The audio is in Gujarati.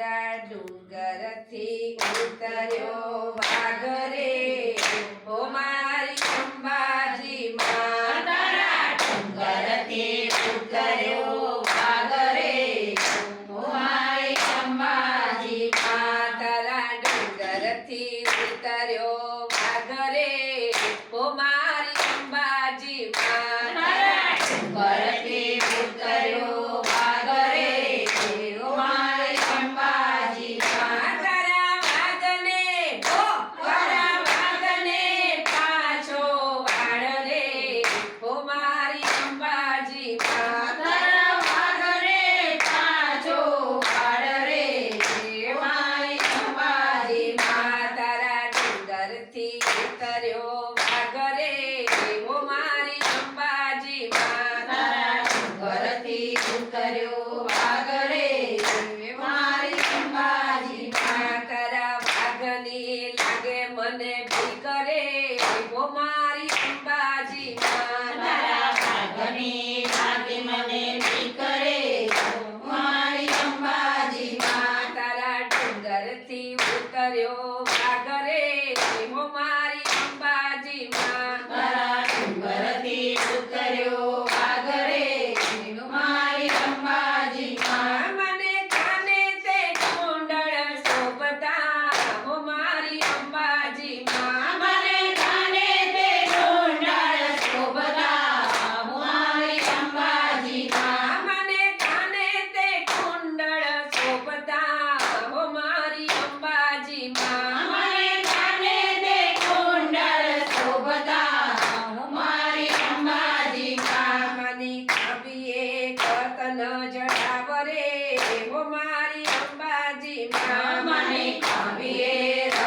તારા ડુંગરથી ઉતર્યો વાઘ રે ઓ મારી અંબાજી માં તારા ડુંગરથી ઉતર્યો વાઘ રે ઓ મારી અંબાજી માં તારા ડુંગરથી ઉતર્યો વાઘ રે ઓ મારી અંબાજી માં તારા ડુંગરથી ઉતર્યો વાઘ રે ઓ મારી અંબાજી માં તારા વાઘને પાછો વાળ રે ઓ મારી અંબાજી માં તારા વાઘ રે પાછો વાળ રે ઓ મારી અંબાજી માં તારા ડુંગરથી ઉતર્યો વાઘ રે ઓ મારી અંબાજી માં તારા ડુંગરથી ઉતર્યો વાઘ રે મારી અંબાજી માં તારા વાઘની લાગે મને ભીખ રે ઓ મારી અંબાજી માં તારા વાઘની લાગે મને ભીખ રે મારી અંબાજી માં તારા ડુંગરથી ઉતર્યો વાઘ રે ઓ મારી અંબાજી માં તારા ડુંગરથી ઉતર્યો વાઘ રે મારી અંબાજી માં મને કાને તે કુંડળ શોભતા ઓ મારી અંબાજી માં મને કાને તે ડોંડાળ શોભતા મારી અંબાજી માં મને કાને તે કુંડળ શોભતા ઓ મારી અંબાજી માં મને કાને તે ડોંડાળ શોભતા મારી અંબાજી માં માની કાપીએ કતન જડાવ રે ઓ મારી અંબાજી માં મને કાવ્યે